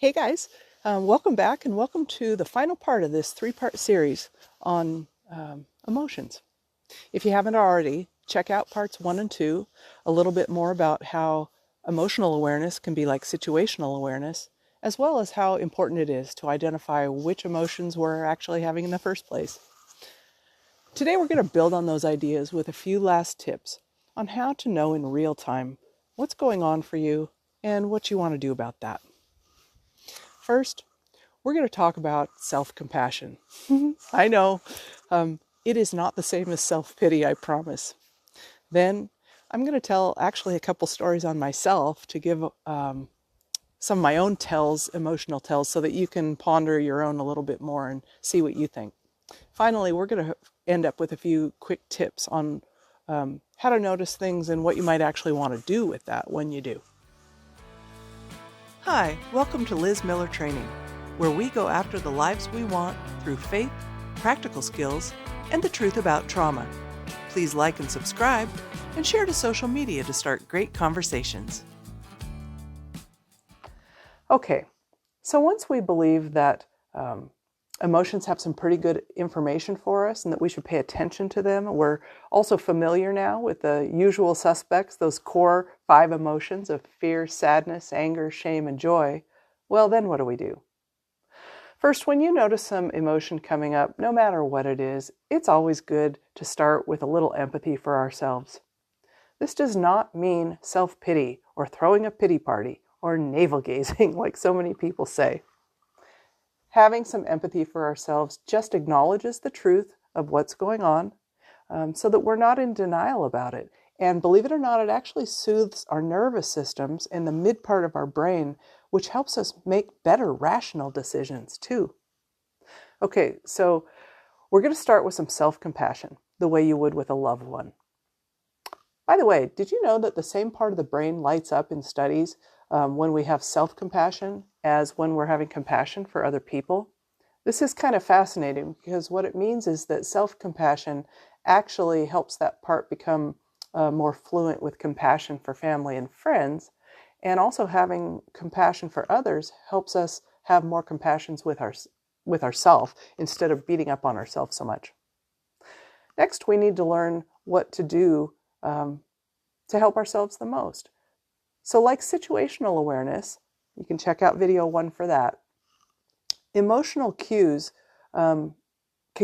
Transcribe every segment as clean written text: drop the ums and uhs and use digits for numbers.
Hey guys, welcome back and welcome to the final part of this three-part series on emotions. If you haven't already, check out parts 1 and 2, a little bit more about how emotional awareness can be like situational awareness, as well as how important it is to identify which emotions we're actually having in the first place. Today we're going to build on those ideas with a few last tips on how to know in real time what's going on for you and what you want to do about that. First, we're going to talk about self-compassion. I know, it is not the same as self-pity, I promise. Then I'm going to tell actually a couple stories on myself to give some of my own tells, emotional tells, so that you can ponder your own a little bit more and see what you think. Finally, we're going to end up with a few quick tips on how to notice things and what you might actually want to do with that when you do. Hi, welcome to Liz Miller Training, where we go after the lives we want through faith, practical skills, and the truth about trauma. Please like and subscribe, and share to social media to start great conversations. Okay, so once we believe that emotions have some pretty good information for us and that we should pay attention to them, we're also familiar now with the usual suspects, those core 5 emotions of fear, sadness, anger, shame, and joy. Well, then what do we do? First, when you notice some emotion coming up, no matter what it is, it's always good to start with a little empathy for ourselves. This does not mean self-pity or throwing a pity party or navel-gazing like so many people say. Having some empathy for ourselves just acknowledges the truth of what's going on so that we're not in denial about it. And believe it or not, it actually soothes our nervous systems in the mid part of our brain, which helps us make better rational decisions too. Okay, so we're going to start with some self-compassion, the way you would with a loved one. By the way, did you know that the same part of the brain lights up in studies when we have self-compassion as when we're having compassion for other people? This is kind of fascinating because what it means is that self-compassion actually helps that part become more fluent with compassion for family and friends, and also having compassion for others helps us have more compassion with ourselves instead of beating up on ourselves so much. Next, we need to learn what to do to help ourselves the most. So like situational awareness, you can check out video 1 for that. Emotional cues can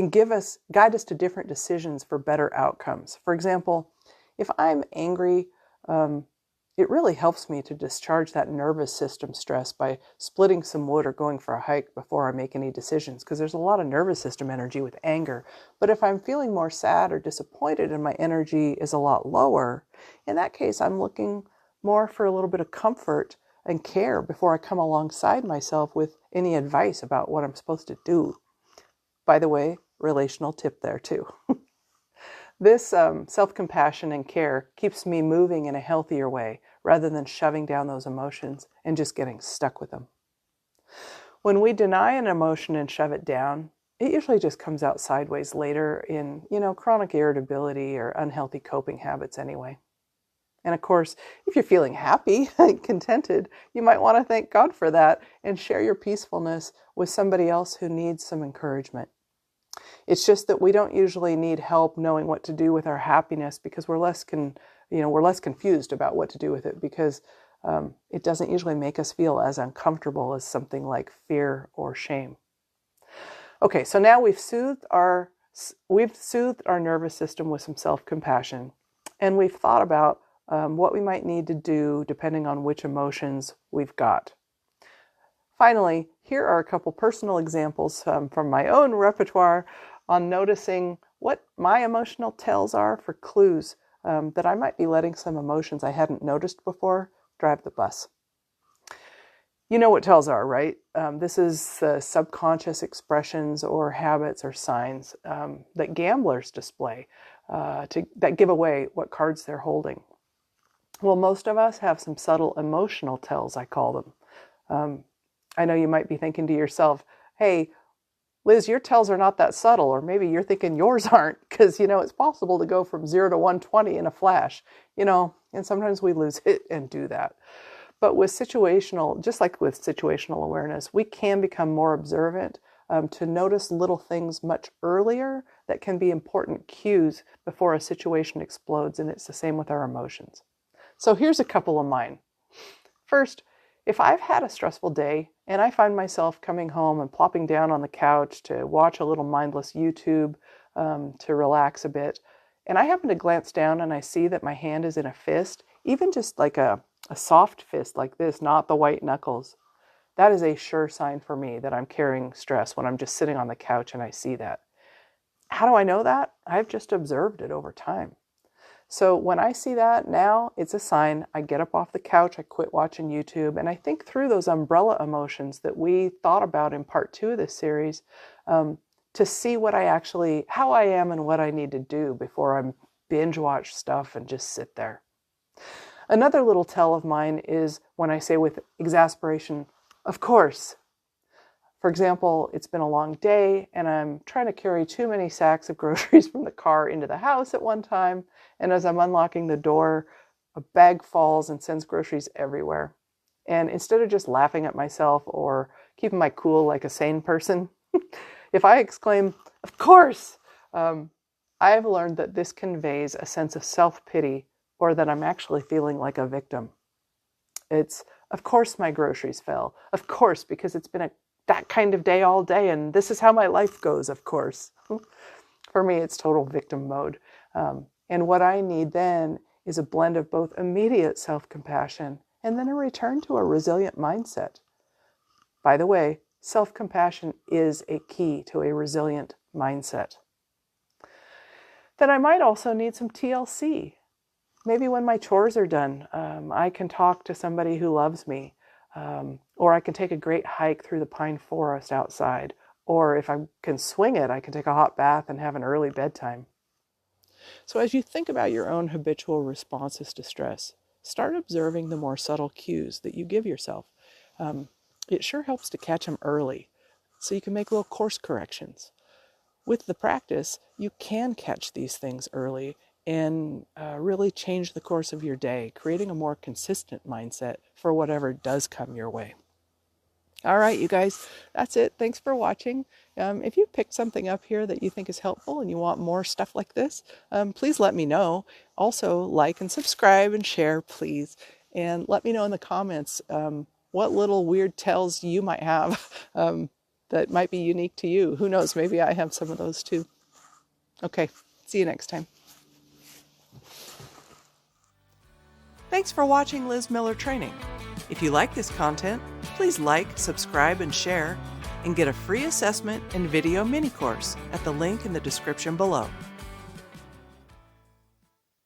guide us to different decisions for better outcomes. For example, if I'm angry, it really helps me to discharge that nervous system stress by splitting some wood or going for a hike before I make any decisions, because there's a lot of nervous system energy with anger. But if I'm feeling more sad or disappointed and my energy is a lot lower, in that case, I'm looking more for a little bit of comfort and care before I come alongside myself with any advice about what I'm supposed to do. By the way, relational tip there too. This self-compassion and care keeps me moving in a healthier way rather than shoving down those emotions and just getting stuck with them. When we deny an emotion and shove it down, it usually just comes out sideways later in, chronic irritability or unhealthy coping habits anyway. And of course, if you're feeling happy and contented, you might want to thank God for that and share your peacefulness with somebody else who needs some encouragement. It's just that we don't usually need help knowing what to do with our happiness because we're less confused about what to do with it because it doesn't usually make us feel as uncomfortable as something like fear or shame. Okay, so now we've soothed our nervous system with some self-compassion, and we've thought about what we might need to do depending on which emotions we've got. Finally, here are a couple personal examples from my own repertoire on noticing what my emotional tells are for clues that I might be letting some emotions I hadn't noticed before drive the bus. You know what tells are, right? This is the subconscious expressions or habits or signs that gamblers display that give away what cards they're holding. Well, most of us have some subtle emotional tells, I call them. I know you might be thinking to yourself, hey, Liz, your tells are not that subtle, or maybe you're thinking yours aren't, because, it's possible to go from 0 to 120 in a flash, and sometimes we lose it and do that. But with situational, just like with situational awareness, we can become more observant to notice little things much earlier that can be important cues before a situation explodes, and it's the same with our emotions. So here's a couple of mine. First, if I've had a stressful day and I find myself coming home and plopping down on the couch to watch a little mindless YouTube to relax a bit, and I happen to glance down and I see that my hand is in a fist, even just like a soft fist like this, not the white knuckles, that is a sure sign for me that I'm carrying stress when I'm just sitting on the couch and I see that. How do I know that? I've just observed it over time. So when I see that now, it's a sign. I get up off the couch, I quit watching YouTube, and I think through those umbrella emotions that we thought about in part 2 of this series to see how I am and what I need to do before I binge watch stuff and just sit there. Another little tell of mine is when I say with exasperation, of course. For example, it's been a long day and I'm trying to carry too many sacks of groceries from the car into the house at one time. And as I'm unlocking the door, a bag falls and sends groceries everywhere. And instead of just laughing at myself or keeping my cool like a sane person, if I exclaim, of course, I have learned that this conveys a sense of self-pity or that I'm actually feeling like a victim. It's, of course my groceries fell. Of course, because it's been that kind of day all day and this is how my life goes, of course. For me, it's total victim mode. And what I need then is a blend of both immediate self-compassion and then a return to a resilient mindset. By the way, self-compassion is a key to a resilient mindset. Then I might also need some TLC. Maybe when my chores are done, I can talk to somebody who loves me, or I can take a great hike through the pine forest outside, or if I can swing it, I can take a hot bath and have an early bedtime. So as you think about your own habitual responses to stress, start observing the more subtle cues that you give yourself. It sure helps to catch them early, so you can make little course corrections. With the practice, you can catch these things early and really change the course of your day, creating a more consistent mindset for whatever does come your way. All right, you guys, that's it. Thanks for watching. If you picked something up here that you think is helpful and you want more stuff like this, please let me know. Also, like and subscribe and share, please. And let me know in the comments what little weird tells you might have that might be unique to you. Who knows, maybe I have some of those too. Okay, see you next time. Thanks for watching Liz Miller Training. If you like this content, please like, subscribe, and share, and get a free assessment and video mini course at the link in the description below.